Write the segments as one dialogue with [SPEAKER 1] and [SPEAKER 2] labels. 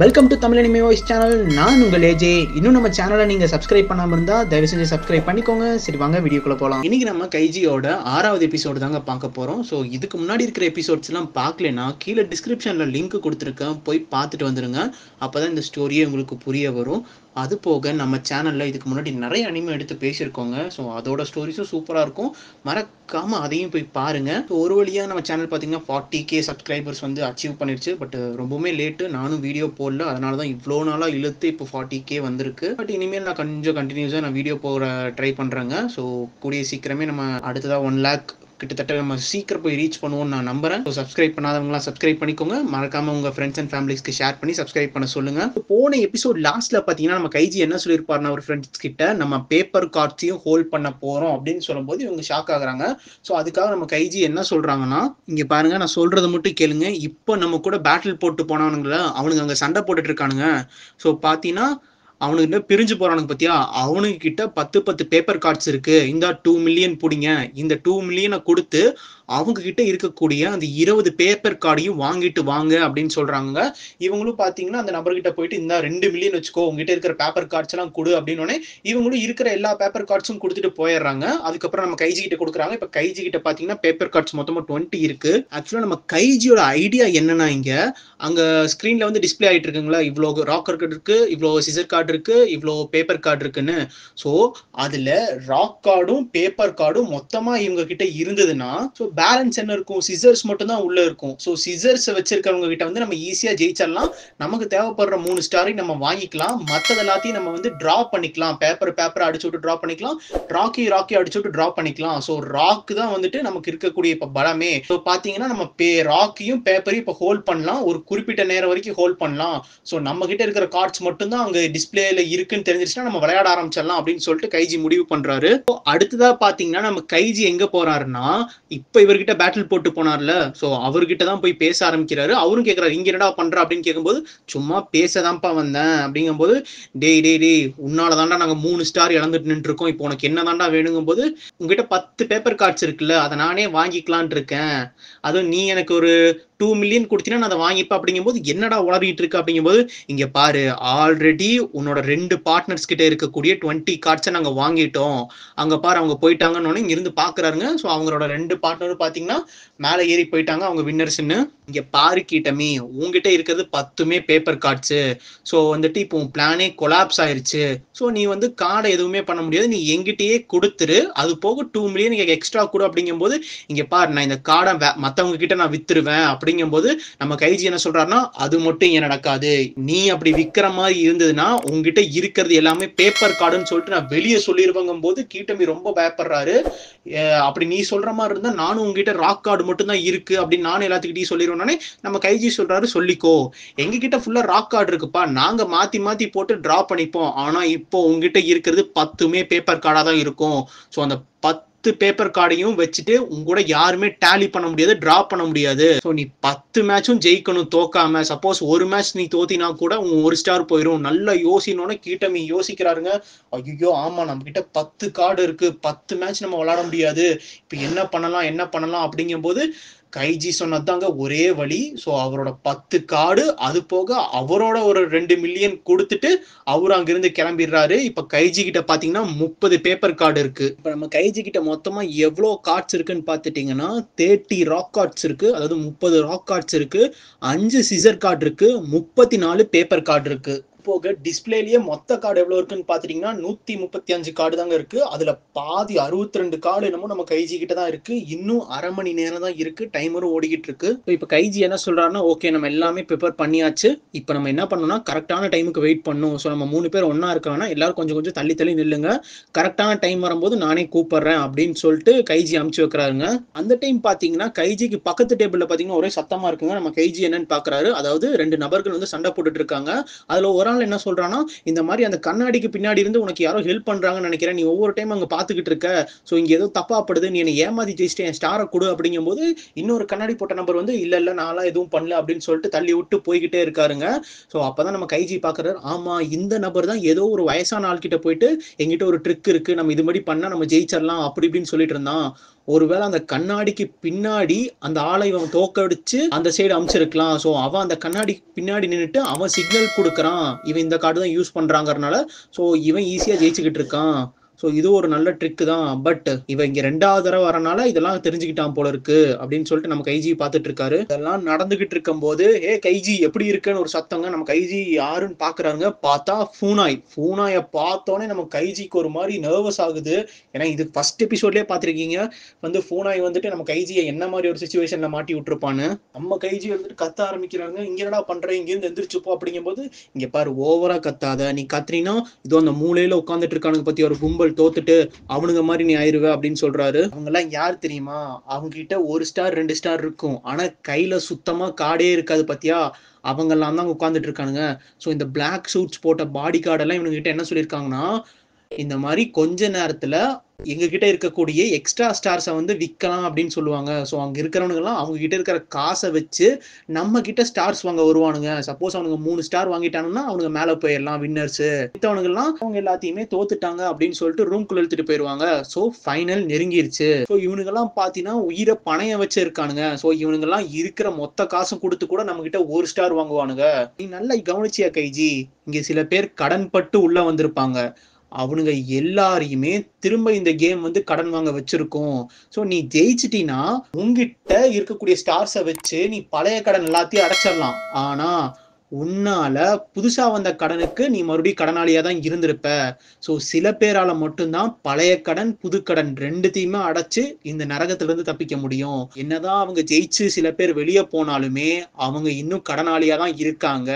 [SPEAKER 1] Welcome to Tamil anime voice channel. நான் உங்கள் AJ. இன்னும் நம்ம சேனலை நீங்கள் சப்ஸ்கிரைப் பண்ணாமல் இருந்தால் தயவு செஞ்சு சப்ஸ்கிரைப் பண்ணிக்கோங்க. சரி வாங்க வீடியோக்குள்ளே போகலாம். இன்றைக்கி நம்ம கைஜியோட 6வது எபிசோடு தாங்க பார்க்க போகிறோம். ஸோ இதுக்கு முன்னாடி இருக்கிற எபிசோட்ஸ்லாம் பார்க்கலனா கீழே டிஸ்கிரிப்ஷனில் லிங்க் கொடுத்துருக்கேன், போய் பார்த்துட்டு வந்துடுங்க. அப்போ தான் இந்த ஸ்டோரியே உங்களுக்கு புரிய வரும். அது போக நம்ம சேனலில் இதுக்கு முன்னாடி நிறைய அனிமே எடுத்து பேசியிருக்கோங்க. ஸோ அதோட ஸ்டோரிஸும் சூப்பராக இருக்கும், மறக்காமல் அதையும் போய் பாருங்கள். ஸோ ஒரு வழியாக நம்ம சேனல் பார்த்திங்கன்னா 40K சப்ஸ்கிரைபர்ஸ் வந்து அச்சீவ் பண்ணிருச்சு. பட் ரொம்பவுமே லேட்டு, நானும் வீடியோ போடல, அதனால தான் இவ்வளோ நாளாக இழுத்து இப்போ 40K வந்திருக்கு. பட் இனிமேல் நான் கொஞ்சம் கண்டினியூஸாக நான் வீடியோ போகிற ட்ரை பண்ணுறேங்க. ஸோ கூடிய சீக்கிரமே நம்ம அடுத்ததாக 1 lakh கிட்டத்தட்ட நம்ம சீக்கிரம் போய் ரீச் பண்ணுவோம்னு நான் நம்புறேன். ஸோ சப்ஸ்கிரைப் பண்ணாதவங்களாம் சப்ஸ்கிரைப் பண்ணிக்கோங்க. மறக்காம உங்க ஃப்ரெண்ட்ஸ் அண்ட் ஃபேமிலிஸ்க்கு ஷேர் பண்ணி சப்ஸ்கிரைப் பண்ண சொல்லுங்க. போன எபிசோட் லாஸ்ட்ல பாத்தீங்கன்னா நம்ம கைஜி என்ன சொல்லியிருப்பாருன்னா, ஒரு ஃப்ரெண்ட்ஸ் கிட்ட நம்ம பேப்பர் கார்ட்ஸையும் ஹோல்ட் பண்ண போறோம் அப்படின்னு சொல்லும்போது இவங்க ஷாக் ஆகுறாங்க. ஸோ அதுக்காக நம்ம கைஜி என்ன சொல்றாங்கன்னா, இங்க பாருங்க நான் சொல்றதை மட்டும் கேளுங்க. இப்போ நம்ம கூட பேட்டில் போட்டு போனவனுங்கள அவனுங்க அங்க சண்டை போட்டுட்டு இருக்கானுங்க. ஸோ பாத்தீங்கன்னா அவனுக்கிட்ட பிரிஞ்சு போறானுங்க பத்தியா, அவனுக்கு கிட்ட 10 பேப்பர் கார்ட்ஸ் இருக்கு. இந்த 2 மில்லியன் பிடிங்க. இந்த 2 மில்லியனை கொடுத்து அவங்க கிட்ட இருக்கக்கூடிய அந்த 20 பேப்பர் கார்டையும் வாங்கிட்டு வாங்க அப்படின்னு சொல்றாங்க. இவங்களும் பாத்தீங்கன்னா அந்த நபர்கிட்ட போயிட்டு இந்த 2 மில்லியன் வச்சுக்கோ, உங்ககிட்ட இருக்கிற பேப்பர் கார்ட்ஸ் எல்லாம் கொடு அப்படின்னு இவங்களும் இருக்கிற எல்லா பேப்பர் கார்ட்ஸும் கொடுத்துட்டு போயிடுறாங்க. அதுக்கப்புறம் நம்ம கைஜி கிட்ட கொடுக்குறாங்க. இப்ப கைஜி கிட்ட பாத்தீங்கன்னா பேப்பர் கார்ட்ஸ் மொத்தமா 20 இருக்கு. ஆக்சுவலா நம்ம கைஜியோட ஐடியா என்னன்னா, இங்க அங்க ஸ்கிரீன்ல வந்து டிஸ்பிளே ஆயிட்டு இருக்குங்களா, இவ்வளவு ராக்கர் கார்டு இருக்கு, இவ்வளவு சிசர் கார்டு இருக்கு, இவ்வளவு பேப்பர் கார்டு இருக்குன்னு. சோ அதுல ராக் கார்டும் பேப்பர் கார்டும் மொத்தமா இவங்க கிட்ட இருந்ததுன்னா, சோ பேலன்ஸ் என்ன இருக்கும், சிசர்ஸ் மட்டும் தான் உள்ள இருக்கும். சோ சிசர்ஸ் வச்சிருக்கவங்க கிட்ட வந்து நம்ம ஈஸியா ஜெயிச்சிடலாம். நமக்கு தேவைப்படுற 3 ஸ்டாரை நம்ம வாங்கிக்கலாம். மத்தது எல்லாத்தையும் நம்ம வந்து டிரா பண்ணிக்கலாம். பேப்பர் அடிச்சு விட்டு டிரா பண்ணிக்கலாம், ராக்கி அடிச்சு விட்டு டிரா பண்ணிக்கலாம். சோ ராக் தான் வந்துட்டு நமக்கு இருக்கக்கூடிய இப்ப பலமே. சோ பாத்தீங்கன்னா நம்ம ராக்கியும் பேப்பரையும் இப்ப ஹோல்ட் பண்ணலாம், ஒரு குறிப்பிட்ட நேரம் வரைக்கும் ஹோல்ட் பண்ணலாம். சோ நம்ம கிட்ட இருக்கிற கார்ட்ஸ் மட்டும் தான் அங்க டிஸ்பிளேல இருக்குன்னு தெரிஞ்சிருச்சுன்னா நம்ம விளையாட ஆரம்பிச்சிடலாம் அப்படின்னு சொல்லிட்டு கைஜி முடிவு பண்றாரு. அடுத்ததா பாத்தீங்கன்னா நம்ம கைஜி எங்க போறாருன்னா, இப்ப இவர்கிட்ட பேட்டில் போட்டு போனார்ல, சோ அவர்கிட்ட தான் போய் பேச ஆரம்பிக்கிறாரு. அவரும் கேட்கிறாரு, இங்க என்னடா பண்ற அப்படின்னு கேட்கும்போது, சும்மா பேசதான்ப்பா வந்தேன் அப்படிங்கும்போது, டேய் உன்னாலதான்டா நாங்க 3 ஸ்டார் இழந்துட்டு நின்று இருக்கோம். இப்போ உனக்கு என்னதான்டா வேணுங்கும் போது, உங்ககிட்ட 10 பேப்பர் கார்ட்ஸ் இருக்குல்ல, அதை நானே வாங்கிக்கலான் இருக்கேன். அதுவும் நீ எனக்கு ஒரு 2 மில்லியன் கொடுத்தீங்கன்னா நான் அதை வாங்கிப்பேன் அப்படிங்கும்போது, என்னடா உளறிட்டு இருக்கு அப்படிங்கும்போது, இங்க பாரு ஆல்ரெடி உன்னோட 2 பார்ட்னர்ஸ் கிட்ட இருக்கக்கூடிய 20 கார்ட்ஸை நாங்க வாங்கிட்டோம். அங்க பாரு அவங்க போயிட்டாங்கன்னு இங்க இருந்து பாக்குறாருங்க. சோ அவங்களோட 2 பார்ட்னரும் பாத்தீங்கன்னா மேல ஏறி போயிட்டாங்க, அவங்க வின்னர்ஸ்ன்னு. இங்க பாரு கீட்டமி, உங்ககிட்ட இருக்கிறது 10மே பேப்பர் கார்ட்ஸ். சோ வந்துட்டு இப்போ உன் பிளானே கொலாப்ஸ் ஆயிருச்சு. சோ நீ வந்து கார்டை எதுவுமே பண்ண முடியாது, நீ எங்கிட்டயே கொடுத்துரு. அது போக 2 மில்லியன் எக்ஸ்ட்ரா கொடு அப்படிங்கும்போது, இங்க பாரு நான் இந்த கார்டை மத்தவங்க கிட்ட நான் வித்துருவேன் அப்படிங்கும்போது, நம்ம கைஜி என்ன சொல்றாருன்னா, அது மட்டும் இங்க நடக்காது. நீ அப்படி விக்கிற மாதிரி இருந்ததுன்னா உங்ககிட்ட இருக்கிறது எல்லாமே பேப்பர் கார்டுன்னு சொல்லிட்டு நான் வெளியே சொல்லிருவங்கும் போது கீட்டமி ரொம்ப பயப்படுறாரு. அப்படி நீ சொல்ற மாதிரி இருந்தா நானும் உங்ககிட்ட ராக் கார்டு மட்டும் தான் இருக்கு அப்படின்னு நானும் எல்லாத்துக்கிட்டையும் சொல்லிடுவோன்னே நம்ம கைஜி சொல்றாரு, சொல்லிக்கோ, எங்க கிட்ட ஃபுல்லா ராக் கார்டு இருக்குப்பா, நாங்க மாத்தி போட்டு டிரா பண்ணிப்போம். ஆனா இப்போ உங்ககிட்ட இருக்கிறது 10மே பேப்பர் கார்டா தான் இருக்கும். ஸோ அந்த 10 பேப்பர் கார்டையும் வச்சுட்டு உங்க கூட யாருமே டேலி பண்ண முடியாது, டிரா பண்ண முடியாது. ஸோ நீ 10 மேட்சும் ஜெயிக்கணும் தோக்காம. சப்போஸ் ஒரு மேட்ச் நீ தோத்தினா கூட உங்க 1 ஸ்டார் போயிடும். நல்லா யோசினோன்னு கீட்டமி யோசிக்கிறாருங்க. ஐயோ ஆமா, நம்ம கிட்ட 10 கார்டு இருக்கு, 10 மேட்ச் நம்ம விளையாட முடியாது, இப்ப என்ன பண்ணலாம் அப்படிங்கும் போது கைஜி சொன்னதாங்க ஒரே வழி. ஸோ அவரோட 10 கார்டு அது போக அவரோட ஒரு 2 மில்லியன் கொடுத்துட்டு அவரு அங்கிருந்து கிளம்பிடுறாரு. இப்ப கைஜி கிட்ட பாத்தீங்கன்னா 30 பேப்பர் கார்டு இருக்கு. இப்ப நம்ம கைஜி கிட்ட மொத்தமா எவ்வளவு கார்ட்ஸ் இருக்குன்னு பாத்துட்டீங்கன்னா 30 ராக் கார்ட்ஸ் இருக்கு, அதாவது 30 ராக் கார்ட்ஸ் இருக்கு, 5 சிசர் கார்டு இருக்கு, 34 பேப்பர் கார்டு இருக்கு. போக டிஸ்பிளேலயே மொத்த கார்டு எவ்வளவு இருக்குன்னு பாத்துட்டீங்கன்னா 135 கார்டு தாங்க இருக்கு. அதுல பாதி 62 கார்டு என்னமோ நம்ம கைஜி கிட்ட தான் இருக்கு. இன்னும் அரை மணி நேரம் தான் இருக்கு, டைமரும் ஓடிக்கிட்டு இருக்கு. இப்ப கைஜி என்ன சொல்றாருன்னா, ஓகே நம்ம எல்லாமே ப்ரிப்பேர் பண்ணியாச்சு, இப்ப நம்ம என்ன பண்ணணும்னா கரெக்டான டைமுக்கு வெயிட் பண்ணணும். ஸோ நம்ம 3 பேர் ஒன்னா இருக்காங்கன்னா எல்லாரும் கொஞ்சம் தள்ளி நில்லுங்க, கரெக்டான டைம் வரும்போது நானே கூப்பிடுறேன் அப்படின்னு சொல்லிட்டு கைஜி அமுச்சு வைக்கிறாருங்க. அந்த டைம் பாத்தீங்கன்னா கைஜிக்கு பக்கத்து டேபிள்ல பாத்தீங்கன்னா ஒரே சத்தமா இருக்குங்க. நம்ம கைஜி என்னன்னு பாக்குறாரு, அதாவது 2 நபர்கள் வந்து சண்டை போட்டுட்டு இருக்காங்க. அதுல ஒரு ஆள் என்ன சொல்றானா, இந்த மாதிரி அந்த கண்ணாடிக்கு பின்னாடி இருந்து உனக்கு யாரோ ஹெல்ப் பண்றாங்கன்னு நினைக்கிறேன், நீ ஒவ்வொரு டைம் அங்க பாத்துக்கிட்டு இருக்க, சோ இங்க ஏதோ தப்பா படுது, நீ என்ன ஏமாத்தி ஜெயிச்சிட்டு என் ஸ்டாரை கொடு அப்படிங்கும்போது இன்னொரு கண்ணாடி போட்ட நபர் வந்து இல்ல நான்லாம் எதுவும் பண்ணல அப்படின்னு சொல்லிட்டு தள்ளி விட்டு போய்கிட்டே இருக்காருங்க. சோ அப்பதான் நம்ம கைஜி பாக்குறாரு, ஆமா இந்த நபர் தான் ஏதோ ஒரு வயசான ஆள் கிட்ட போயிட்டு எங்கிட்ட ஒரு ட்ரிக் இருக்கு, நம்ம இது மாதிரி பண்ணா நம்ம ஜெயிச்சிடலாம் அப்படி இப்படின்னு சொல்லிட்டு இருந்தான். ஒருவேளை அந்த கண்ணாடிக்கு பின்னாடி அந்த ஆளை இவன் தோக்கடிச்சு அந்த சைடு அமுச்சிருக்கலாம். ஸோ அவன் அந்த கண்ணாடிக்கு பின்னாடி நின்னுட்டு அவன் சிக்னல் கொடுக்குறான், இவன் இந்த கார்டு தான் யூஸ் பண்றாங்கறனால ஸோ இவன் ஈஸியா ஜெயிச்சுக்கிட்டு இருக்கான். ஸோ இது ஒரு நல்ல ட்ரிக் தான். பட் இவன் இங்க 2வது தடவை வரனால இதெல்லாம் தெரிஞ்சுக்கிட்டான் போல இருக்கு அப்படின்னு சொல்லிட்டு நம்ம கைஜி பார்த்துட்டு இருக்காரு. இதெல்லாம் நடந்துகிட்டு இருக்கும் போது கைஜி எப்படி இருக்குன்னு ஒரு சத்தங்க. நம்ம கைஜி யாருன்னு பாக்குறாங்க. பார்த்தா பூனாயை பார்த்தோன்னே நம்ம கைஜிக்கு ஒரு மாதிரி நர்வஸ் ஆகுது. ஏன்னா இது ஃபர்ஸ்ட் எபிசோட்லயே பாத்திருக்கீங்க வந்து பூனாய் வந்துட்டு நம்ம கைஜியை என்ன மாதிரி ஒரு சுச்சுவேஷன்ல மாட்டி விட்டுருப்பான்னு. நம்ம கைஜி வந்துட்டு கத்த ஆரம்பிக்கிறாங்க. இங்க என்னடா பண்ற, இங்க இருந்து எந்திரிச்சுப்போ அப்படிங்கும் போது, இங்க பாரு ஓவரா கத்தாத, நீ கத்துறீனா இதோ அந்த மூலையில உட்காந்துட்டு இருக்கானுங்க பத்தி ஒரு கும்பல் தோத்துட்டு அவனுங்க மாதிரி நீ ஆயிருவ அப்படின்னு சொல்றாரு. அவங்க எல்லாம் யார் தெரியுமா, அவங்க கிட்ட 1 ஸ்டார் 2 ஸ்டார் இருக்கும், ஆனா கையில சுத்தமா கார்டே இருக்காது பத்தியா, அவங்க எல்லாம் தான் உட்கார்ந்துட்டு இருக்கானுங்க. சோ இந்த பிளாக் சூட்ஸ் போட்ட பாடி கார்டு எல்லாம் இவங்க கிட்ட என்ன சொல்லியிருக்காங்கன்னா, இந்த மாதிரி கொஞ்ச நேரத்துல எங்க கிட்ட இருக்கக்கூடிய எக்ஸ்ட்ரா ஸ்டார்ஸை வந்து விற்கலாம் அப்படின்னு சொல்லுவாங்க. ஸோ அங்க இருக்கிறவனுங்க எல்லாம் அவங்க கிட்ட இருக்கிற காசை வச்சு நம்ம கிட்ட ஸ்டார்ஸ் வாங்க வருவானுங்க. சப்போஸ் அவனுங்க 3 ஸ்டார் வாங்கிட்டானுன்னா அவனுங்க மேல போயிடலாம் வின்னர்ஸ். மித்தவனுங்க எல்லாம் அவங்க எல்லாத்தையுமே தோத்துட்டாங்க அப்படின்னு சொல்லிட்டு ரூம்குள்ள எடுத்துட்டு போயிருவாங்க. So final நெருங்கிருச்சு. ஸோ இவனுங்க எல்லாம் பாத்தீங்கன்னா உயிரை பணைய வச்சு இருக்கானுங்க. ஸோ இவனுங்க எல்லாம் இருக்கிற மொத்த காசும் கொடுத்து கூட நம்ம கிட்ட 1 ஸ்டார் வாங்குவானுங்க. நீ நல்லா கவனிச்சியா கைஜி, இங்க சில பேர் கடன் பட்டு உள்ள வந்திருப்பாங்க. அவனுங்க எல்லாரையுமே திரும்ப இந்த கேம் வந்து கடன் வாங்க வச்சிருக்கோம். ஸோ நீ ஜெயிச்சிட்டினா உங்ககிட்ட இருக்கக்கூடிய ஸ்டார்ஸை வச்சு நீ பழைய கடன் எல்லாத்தையும் அடைச்சிடலாம். ஆனா உன்னால புதுசா வந்த கடனுக்கு நீ மறுபடியும் கடனாளியா தான் இருந்திருப்ப. ஸோ சில பேரால மட்டும்தான் பழைய கடன் புது கடன் ரெண்டுத்தையுமே அடைச்சு இந்த நரகத்துல இருந்து தப்பிக்க முடியும். என்னதான் அவங்க ஜெயிச்சு சில பேர் வெளியே போனாலுமே அவங்க இன்னும் கடனாளியா தான் இருக்காங்க.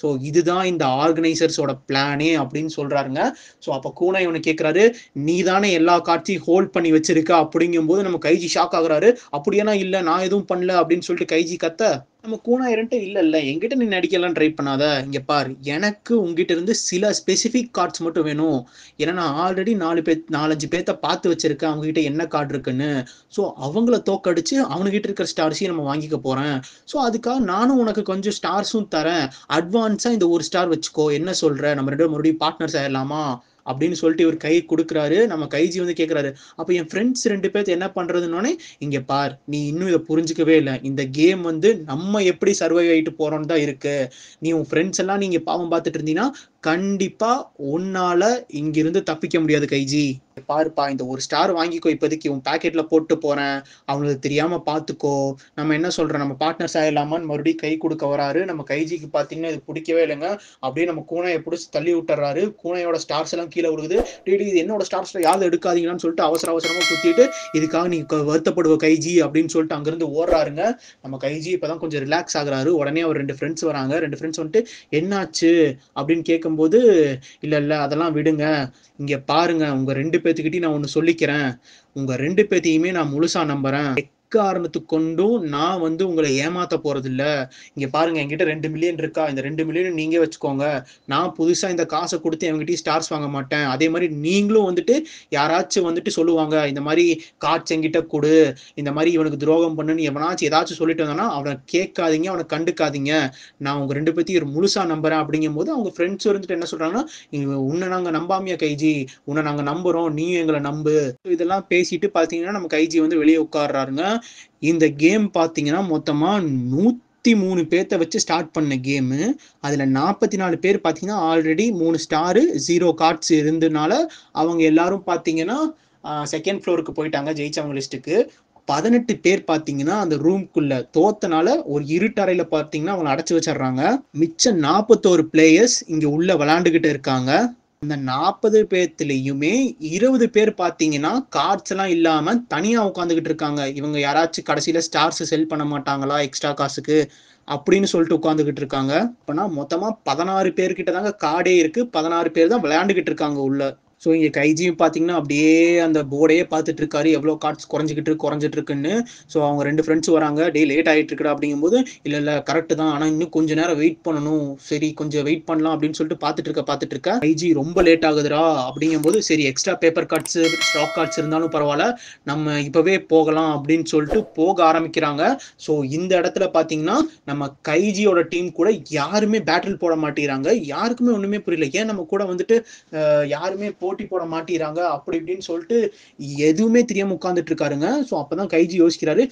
[SPEAKER 1] ஸோ இதுதான் இந்த ஆர்கனைசர்ஸோட பிளானே அப்படின்னு சொல்றாருங்க. ஸோ அப்ப கூனா இவனை கேட்கிறாரு, நீ தானே எல்லா காட்சியும் ஹோல்ட் பண்ணி வச்சிருக்க அப்படிங்கும் போது நம்ம கைஜி ஷாக் ஆகுறாரு. அப்படியேனா இல்ல நான் எதுவும் பண்ணல அப்படின்னு சொல்லிட்டு கைஜி கத்த, நம்ம கூனாயிரன்ட்டு இல்ல என்கிட்ட நீ நடிக்கலாம் ட்ரை பண்ணாத, இங்க பாரு எனக்கு உங்ககிட்ட இருந்து சில ஸ்பெசிபிக் கார்ட்ஸ் மட்டும் வேணும். ஏன்னா நான் ஆல்ரெடி 4-5 பேர்த்த பார்த்து வச்சிருக்கேன் அவங்க கிட்ட என்ன கார்டு இருக்குன்னு. ஸோ அவங்கள தோக்கடிச்சு அவனுகிட்ட இருக்கிற ஸ்டார்ஸையும் நம்ம வாங்கிக்க போறேன். ஸோ அதுக்காக நானும் உனக்கு கொஞ்சம் ஸ்டார்ஸும் தரேன், அட்வான்ஸா இந்த 1 ஸ்டார் வச்சுக்கோ, என்ன சொல்ற, நம்ம 2 மறுபடியும் பார்ட்னர்ஸ் ஆயிடலாமா அப்படின்னு சொல்லிட்டு இவர் கை கொடுக்குறாரு. நம்ம கைஜி வந்து கேட்கிறாரு, அப்ப என் ஃப்ரெண்ட்ஸ் 2 பேர்த்து என்ன பண்றதுன்னொன்னே, இங்க பார் நீ இன்னும் இதை புரிஞ்சுக்கவே இல்லை, இந்த கேம் வந்து நம்ம எப்படி சர்வை ஆயிட்டு போறோம்னு தான் இருக்கு. நீ உன் ஃப்ரெண்ட்ஸ் எல்லாம் நீங்க பாவம் பார்த்துட்டு இருந்தீங்கன்னா கண்டிப்பா உன்னால இங்கிருந்து தப்பிக்க முடியாது கைஜி. பாருப்பா இந்த 1 ஸ்டார் வாங்கிக்கோ, இப்போதைக்கு உன் பேக்கெட்ல போட்டு போறேன், அவங்களுக்கு தெரியாம பாத்துக்கோ, நம்ம என்ன சொல்றோம் நம்ம பார்ட்னர்ஸ் ஆயிடலாமான்னு மறுபடியும் கை கொடுக்க வராரு. நம்ம கைஜிக்கு பாத்தீங்கன்னா இது பிடிக்கவே இல்லைங்க. அப்படியே நம்ம கூனையை பிடிச்சி தள்ளி விட்டுறாரு. கூனையோட ஸ்டார்ஸ் எல்லாம் கீழே விழுகுது. டேடி இது என்னோட ஸ்டார்ஸ்ல யாரும் எடுக்காதீங்கன்னு சொல்லிட்டு அவசரமா குத்திட்டு, இதுக்காக நீ வருத்தப்படுவ கைஜி அப்படின்னு சொல்லிட்டு அங்கிருந்து ஓடுறாருங்க. நம்ம கைஜி இப்பதான் கொஞ்சம் ரிலாக்ஸ் ஆகுறாரு. உடனே அவர் 2 ஃப்ரெண்ட்ஸ் வராங்க. 2 ஃப்ரெண்ட்ஸ் வந்துட்டு என்னாச்சு அப்படின்னு கேட்கும்போது, இல்ல அதெல்லாம் விடுங்க, இங்க பாருங்க உங்க 2 பேத்துக்கிட்டையும் நான் ஒண்ணு சொல்லிக்கிறேன், உங்க 2 பேத்தையுமே நான் முழுசா நம்புறேன், காரணத்துக்கு கொண்டும் நான் வந்து உங்களை ஏமாத்த போறது இல்ல. இங்க பாருங்க என்கிட்ட 2 மில்லியன் இருக்கா, இந்த 2 மில்லியன் நீங்க வச்சுக்கோங்க, நான் புதுசா இந்த காசை கொடுத்து என்கிட்ட ஸ்டார்ஸ் வாங்க மாட்டேன். அதே மாதிரி நீங்களும் வந்துட்டு யாராச்சும் வந்துட்டு சொல்லுவாங்க இந்த மாதிரி கார்ட்ஸ் என்கிட்ட கொடு, இந்த மாதிரி இவனுக்கு துரோகம் பண்ணுன்னு எவனாச்சும் ஏதாச்சும் சொல்லிட்டு வந்தானா அவனை கேட்காதீங்க, அவனை கண்டுக்காதீங்க, நான் உங்க 2 பேத்தையும் முழுசா நம்புறேன் அப்படிங்கும் போது அவங்க ஃப்ரெண்ட்ஸ் வந்துட்டு என்ன சொல்றாங்கன்னா, உன்னை நாங்க நம்பாமையா கைஜி, உன்னை நாங்க நம்புறோம், நீயும் எங்களை நம்பு. இதெல்லாம் பேசிட்டு பாத்தீங்கன்னா நம்ம கைஜி வந்து வெளியே உட்கார்றாருங்க. இந்த கேம் பாத்தீங்கன்னா மொத்தமா 103 பேர்த்த வச்சு ஸ்டார்ட் பண்ண கேமு. அதுல 44 பேர் பாத்தீங்கன்னா ஆல்ரெடி 3 ஸ்டாரு 0 கார்ட்ஸ் இருந்தனால அவங்க எல்லாரும் பாத்தீங்கன்னா செகண்ட் ஃப்ளோருக்கு போயிட்டாங்க ஜெயிச்சவங்க லிஸ்ட்டுக்கு. 18 பேர் பாத்தீங்கன்னா அந்த ரூம்குள்ள தோத்தனால ஒரு இருட்டறையில பாத்தீங்கன்னா அவங்க அடைச்சு வச்சிடுறாங்க. மிச்சம் 41 பிளேயர்ஸ் இங்க உள்ள விளையாண்டுகிட்டு இருக்காங்க. இந்த 40 பேர்த்துலயுமே 20 பேர் பாத்தீங்கன்னா கார்ட்ஸ் எல்லாம் இல்லாம தனியா உட்காந்துக்கிட்டு இருக்காங்க. இவங்க யாராச்சும் கடைசியில ஸ்டார்ஸ் செல் பண்ண மாட்டாங்களா எக்ஸ்ட்ரா காசுக்கு அப்படின்னு சொல்லிட்டு உட்காந்துக்கிட்டு இருக்காங்க. அப்பனா மொத்தமா 16 பேர்கிட்ட தாங்க கார்டே இருக்கு, 16 பேர் தான் விளையாண்டுகிட்டு இருக்காங்க உள்ள. ஸோ இங்கே கைஜியும் பார்த்தீங்கன்னா அப்படியே அந்த போர்டையே பார்த்துட்டு இருக்காரு, எவ்வளோ கார்ட்ஸ் குறைஞ்சிட்டு இருக்குன்னு. ஸோ அவங்க 2 ஃப்ரெண்ட்ஸ் வராங்க, டே லேட் ஆகிட்டு இருக்குடா அப்படிங்கும்போது, இல்லை கரெக்டு தான், ஆனால் இன்னும் கொஞ்சம் நேரம் வெயிட் பண்ணணும், சரி கொஞ்சம் வெயிட் பண்ணலாம் அப்படின்னு சொல்லிட்டு பார்த்துட்டு இருக்க கைஜி ரொம்ப லேட் ஆகுதுடா அப்படிங்கும்போது, சரி extra paper cards stock cards இருந்தாலும் பரவாயில்ல, நம்ம இப்போவே போகலாம் அப்படின்னு சொல்லிட்டு போக ஆரம்பிக்கிறாங்க. ஸோ இந்த இடத்துல பார்த்தீங்கன்னா நம்ம கைஜியோட டீம் கூட யாருமே பேட்டில் போட மாட்டேங்கிறாங்க. யாருக்குமே ஒன்றுமே புரியல, ஏன் நம்ம கூட வந்துட்டு யாருமே போட்டி போட மாட்டேறாங்க அப்படி இப்படின்னு சொல்லிட்டு எதுவுமே தெரியாம உட்கார்ந்துட்டு இருக்காருங்க. ஸோ அப்பதான் கைஜி யோசிக்கிறாரு,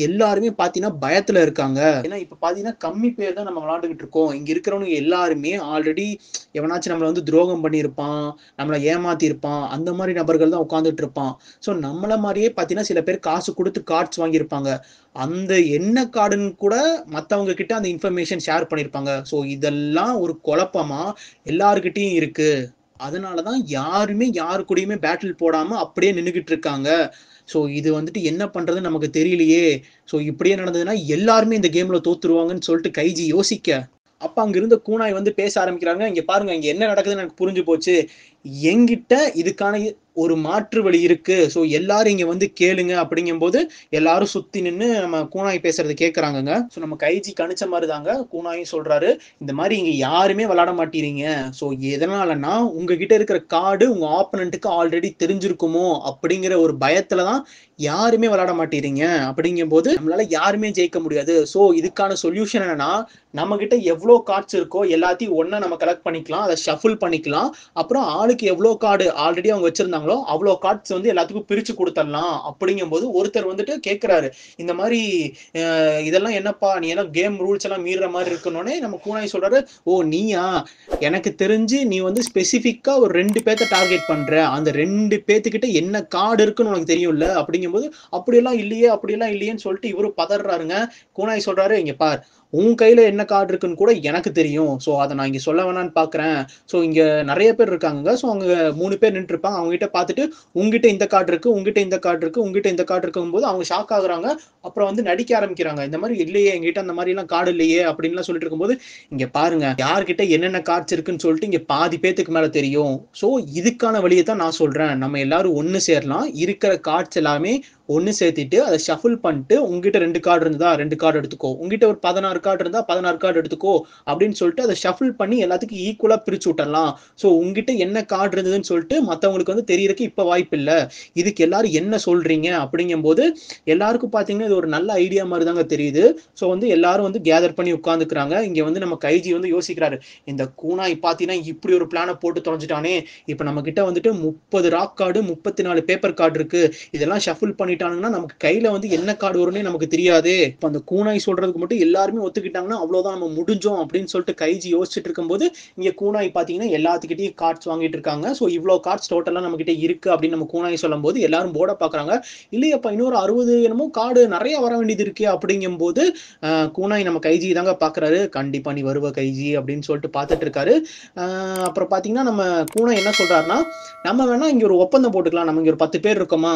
[SPEAKER 1] எல்லாருமே பாத்தீங்கன்னா பயத்துல இருக்காங்க. ஏன்னா இப்ப பாத்தீங்கன்னா கம்மி பேர் தான் நம்ம விளையாண்டுகிட்டு இருக்கோம். இங்க இருக்கிறவங்க எல்லாருமே ஆல்ரெடி எவனாச்சும் நம்மள வந்து துரோகம் பண்ணியிருப்பான், நம்மள ஏமாத்தி இருப்பான், அந்த மாதிரி நபர்கள் தான் உட்கார்ந்துட்டு இருப்பான். ஸோ நம்மள மாதிரியே பாத்தீங்கன்னா சில பேர் காசு கொடுத்து கார்ட்ஸ் வாங்கியிருப்பாங்க. அந்த என்ன கார்டுன்னு கூட மத்தவங்க கிட்ட அந்த இன்ஃபர்மேஷன் ஷேர் பண்ணியிருப்பாங்க. ஸோ இதெல்லாம் ஒரு குழப்பமா எல்லார்கிட்டயும் இருக்கு. அதனாலதான் யாருமே யாரு கூடயுமே பேட்டில் போடாம அப்படியே நின்னுகிட்டு இருக்காங்க. ஸோ இது வந்துட்டு என்ன பண்றதுன்னு நமக்கு தெரியலையே. ஸோ இப்படியே நடந்ததுன்னா எல்லாருமே இந்த கேம்ல தோத்துருவாங்கன்னு சொல்லிட்டு கைஜி யோசிக்க, அப்ப அங்க இருந்த கூனாய் வந்து பேச ஆரம்பிக்கிறாங்க. இங்க பாருங்க, இங்க என்ன நடக்குதுன்னு எனக்கு புரிஞ்சு போச்சு. என்கிட்ட இதுக்கான ஒரு மாற்று வழி இருக்கு. ஸோ எல்லாரும் இங்க வந்து கேளுங்க அப்படிங்கும்போது எல்லாரும் சுத்தி நின்னு நம்ம கூனாய் பேசுறத கேட்கறாங்கங்க. ஸோ நம்ம கைஜி கணிச்ச மாதிரி தாங்க கூனாயும் சொல்றாரு, இந்த மாதிரி இங்க யாருமே விளையாட மாட்டீங்க. ஸோ எதனாலன்னா உங்ககிட்ட இருக்கிற கார்டு உங்க ஆப்பனண்ட்டுக்கு ஆல்ரெடி தெரிஞ்சிருக்குமோ அப்படிங்கிற ஒரு பயத்துல தான் யாருமே விளையாட மாட்டீங்க. அப்படிங்கும்போது நம்மளால யாருமே ஜெயிக்க முடியாது. ஸோ இதுக்கான சொல்யூஷன் என்னன்னா, நம்ம கிட்ட எவ்வளவு கார்ட்ஸ் இருக்கோ எல்லாத்தையும் ஒண்ணா நம்ம கலெக்ட் பண்ணிக்கலாம், அதை ஷஃபிள் பண்ணிக்கலாம். அப்புறம் ஆளுக்கு எவ்வளவு கார்டு ஆல்ரெடி அவங்க வச்சிருந்தாங்களோ அவ்வளோ கார்ட்ஸ் வந்து எல்லாத்துக்கும் பிரிச்சு கொடுத்துடலாம். அப்படிங்கும்போது ஒருத்தர் வந்துட்டு கேட்கிறாரு, இந்த மாதிரி இதெல்லாம் என்னப்பா நீ எல்லாம் கேம் ரூல்ஸ் எல்லாம் மீற மாதிரி இருக்கணும்னே நம்ம கூனாய் சொல்றாரு, ஓ நீயா, எனக்கு தெரிஞ்சு நீ வந்து ஸ்பெசிஃபிக்கா ஒரு 2 பேர்த்த டார்கெட் பண்ற, அந்த 2 பேத்துக்கிட்ட என்ன கார்டு இருக்குன்னு உனக்கு தெரியும்ல. அப்படிங்கும்போது அப்படியெல்லாம் இல்லையே அப்படியெல்லாம் இல்லையேன்னு சொல்லிட்டு இவரு பதறாருங்க. கூனாய் சொல்றாரு, இங்க பார், உன் கையில என்ன கார்டு இருக்குன்னு கூட எனக்கு தெரியும். ஸோ அதை நான் இங்க சொல்ல வேணான்னு பாக்குறேன். ஸோ இங்க நிறைய பேர் இருக்காங்க. ஸோ அவங்க 3 பேர் நின்று இருப்பாங்க. அவங்க கிட்ட பார்த்துட்டு உங்ககிட்ட இந்த கார்டு இருக்கு, உங்ககிட்ட இந்த கார்டு இருக்கு, உங்ககிட்ட இந்த கார்டு இருக்கும்போது அவங்க ஷாக் ஆகுறாங்க. அப்புறம் வந்து நடிக்க ஆரம்பிக்கிறாங்க, இந்த மாதிரி இல்லையே, எங்ககிட்ட அந்த மாதிரி எல்லாம் கார்டு இல்லையே அப்படின்லாம் சொல்லிட்டு இருக்கும்போது, இங்க பாருங்க யார்கிட்ட என்னென்ன கார்ட்ஸ் இருக்குன்னு சொல்லிட்டு இங்க பாதி பேத்துக்கு மேல தெரியும். ஸோ இதுக்கான வழியை தான் நான் சொல்றேன். நம்ம எல்லாரும் ஒண்ணு சேரலாம், இருக்கிற கார்ட்ஸ் எல்லாமே ஒண்ணு சேர்த்திட்டு அதை ஷஃபிள் பண்ணிட்டு, உங்ககிட்ட 2 கார்டு இருந்தா 2 கார்டு எடுத்துக்கோ, உங்ககிட்ட ஒரு 16 கார்டு இருந்தா 16 கார்டு எடுத்துக்கோ அப்படின்னு சொல்லிட்டு அதை ஷஃபிள் பண்ணி எல்லாத்துக்கும் ஈக்குவலா பிரிச்சு விட்டுறலாம். ஸோ உங்ககிட்ட என்ன கார்டு இருந்ததுன்னு சொல்லிட்டு மத்தவங்களுக்கு வந்து தெரியறதுக்கு இப்ப வாய்ப்பு இல்ல. இதுக்கு எல்லாரும் என்ன சொல்றீங்க அப்படிங்கும்போது எல்லாருக்கும் பாத்தீங்கன்னா இது ஒரு நல்ல ஐடியா மாதிரி தாங்க தெரியுது. ஸோ வந்து எல்லாரும் வந்து கேதர் பண்ணி உட்கார்ந்துக்கிறாங்க. இங்க வந்து நம்ம கைஜி வந்து யோசிக்கிறாரு, இந்த கூனாய் பாத்தீங்கன்னா இப்படி ஒரு பிளானை போட்டு தொலைஞ்சிட்டானே, இப்ப நம்ம கிட்ட வந்துட்டு 30 ராக் கார்டு 34 பேப்பர் கார்டு இருக்கு, இதெல்லாம் ஷஃபிள் பண்ணிட்டாங்கன்னா நமக்கு கையில வந்து என்ன கார்டு வரும்னே நமக்கு தெரியாது. இப்ப அந்த கூனாய் சொல்றதுக்கு மட்டும் எல்லாருமே ஒத்துக்கிட்டாங்கன்னா அவ்வளவுதான், நம்ம முடிஞ்சோம் அப்படின்னு சொல்லிட்டு கைஜி யோசிச்சுட்டு இருக்கும்போது இங்க கூனாய் பாத்தீங்கன்னா எல்லாத்துக்கிட்டையும் கார்ட்ஸ் வாங்கிட்டு இருக்காங்க. ஸோ இவ்வளவு கார்ட்ஸ் டோட்டலா நம்ம கிட்ட இருக்கு அப்படின்னு நம்ம கூனாய் சொல்லும் போது எல்லாரும் போர்டை பாக்குறாங்க. இல்லையப்பா இன்னொரு 60 என்னமோ கார்டு நிறைய வர வேண்டியது இருக்கே அப்படிங்கும்போது கூனாய் நம்ம கைஜி தாங்க பாக்குறாரு. கண்டிப்பா நீ வருவ கைஜி அப்படின்னு சொல்லிட்டு பாத்துட்டு இருக்காரு. அப்புறம் பாத்தீங்கன்னா நம்ம கூனாய் என்ன சொல்றாருன்னா, நம்ம வேணா இங்க ஒரு ஒப்பந்தம் போட்டுக்கலாம், நம்ம இங்க ஒரு 10 பேர் இருக்கோமா,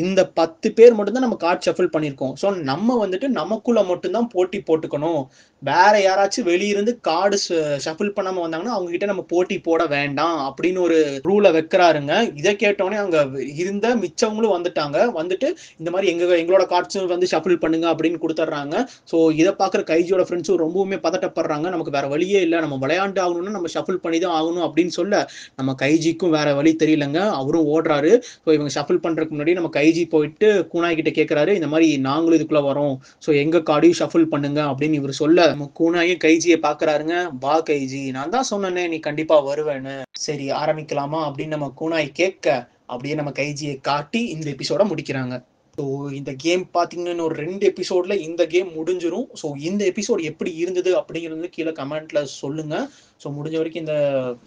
[SPEAKER 1] இந்த 10 பேர் மட்டும்தான் நம்ம கார்டு ஷஃபிள் பண்ணியிருக்கோம். ஸோ நம்ம வந்துட்டு நமக்குள்ள மட்டும்தான் போட்டி போட்டுக்கணும். வேற யாராச்சும் வெளியிருந்து கார்டு ஷஃபிள் பண்ணாம வந்தாங்கன்னா அவங்க கிட்ட நம்ம போட்டி போட வேண்டாம் அப்படின்னு ஒரு ரூலை வைக்கிறாருங்க. இதை கேட்டோடனே அவங்க இருந்த மிச்சவங்களும் வந்துட்டாங்க. வந்துட்டு இந்த மாதிரி எங்களோட கார்ட்ஸும் வந்து ஷஃபிள் பண்ணுங்க அப்படின்னு கொடுத்துட்றாங்க. ஸோ இதை பார்க்குற கைஜியோட ஃப்ரெண்ட்ஸும் ரொம்பவுமே பதட்டப்படுறாங்க. நமக்கு வேற வழியே இல்லை, நம்ம விளையாண்டு ஆகணும்னா நம்ம ஷஃபிள் பண்ணி தான் ஆகணும் அப்படின்னு சொல்ல நம்ம கைஜிக்கும் வேற வழி தெரியலங்க. அவரும் ஓடுறாரு. ஸோ இவங்க ஷஃபிள் பண்றதுக்கு முன்னாடி நம்ம கைஜி போயிட்டு கூனாய் கிட்ட கேட்கிறாரு, இந்த மாதிரி நாங்களும் இதுக்குள்ள வரோம், ஸோ எங்க கார்டையும் ஷஃபிள் பண்ணுங்க அப்படின்னு இவர் சொல்ல நம்ம கூனாயும் கைஜியை பாக்குறாருங்க. வா கைஜி, நான் தான் சொன்னேனே நீ கண்டிப்பா வருவேன்னு, சரி ஆரம்பிக்கலாமா அப்படின்னு நம்ம கூனாய் கேட்க அப்படியே நம்ம கைஜியை காட்டி இந்த எபிசோட முடிக்கிறாங்க. ஸோ இந்த கேம் பார்த்தீங்கன்னா ஒரு 2 எபிசோட்ல இந்த கேம் முடிஞ்சிடும். ஸோ இந்த எபிசோட் எப்படி இருந்தது அப்படிங்கிறது கீழே கமெண்ட்ல சொல்லுங்க. ஸோ முடிஞ்ச வரைக்கும் இந்த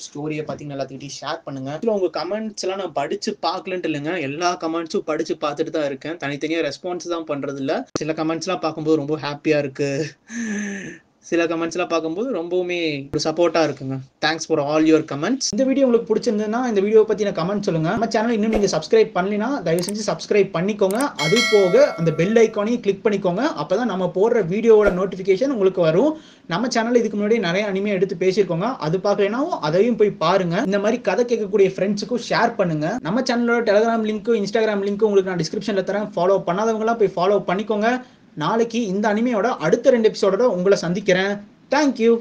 [SPEAKER 1] ஸ்டோரியை பார்த்தீங்கன்னா எல்லாத்துக்கிட்டையும் ஷேர் பண்ணுங்க. இல்லை உங்க கமெண்ட்ஸ் எல்லாம் நான் படிச்சு பார்க்கலன்ட்டு இல்லைங்க, எல்லா கமெண்ட்ஸும் படிச்சு பார்த்துட்டு தான் இருக்கேன். தனித்தனியாக ரெஸ்பான்ஸ் தான் பண்றது இல்லை. சில கமெண்ட்ஸ்லாம் பார்க்கும்போது ரொம்ப ஹாப்பியா இருக்கு, சில கமெண்ட்ஸ்லாம் பார்க்கும்போது ரொம்பவுமே ஒரு சப்போர்ட்டா இருக்குங்க. Thanks for all your comments. இந்த வீடியோ உங்களுக்கு பிடிச்சிருந்ததுன்னா இந்த வீடியோ பத்தின கமெண்ட் சொல்லுங்க. நம்ம சேனல் இன்னும் நீங்க சப்ஸ்கிரைப் பண்ணலினா தயவு செஞ்சு சப்ஸ்கிரைப் பண்ணிக்கோங்க. அது போக அந்த பெல் ஐக்கானையும் கிளிக் பண்ணிக்கோங்க. அப்பதான் நம்ம போடுற வீடியோவோட நோட்டிபிகேஷன் உங்களுக்கு வரும். நம்ம சேனல் இதுக்கு முன்னாடி நிறைய அனிமே எடுத்து பேசியிருக்கோங்க, அது பார்க்கலனாவும் அதையும் போய் பாருங்க. இந்த மாதிரி கதை கேட்கக்கூடிய ஃப்ரெண்ட்ஸுக்கும் ஷேர் பண்ணுங்க. நம்ம சேனலோட டெலிகிராம் லிங்க்கும் இன்ஸ்டாகிராம் லிங்க்கும் உங்களுக்கு நான் டிஸ்கிரிப்ஷன்ல தரேன். ஃபாலோ பண்ணாதவங்களாம் போய் ஃபாலோ பண்ணிக்கோங்க. நாளைக்கு இந்த அனிமையோட அடுத்த 2 எபிசோடோட உங்களை சந்திக்கிறேன். தேங்க்யூ.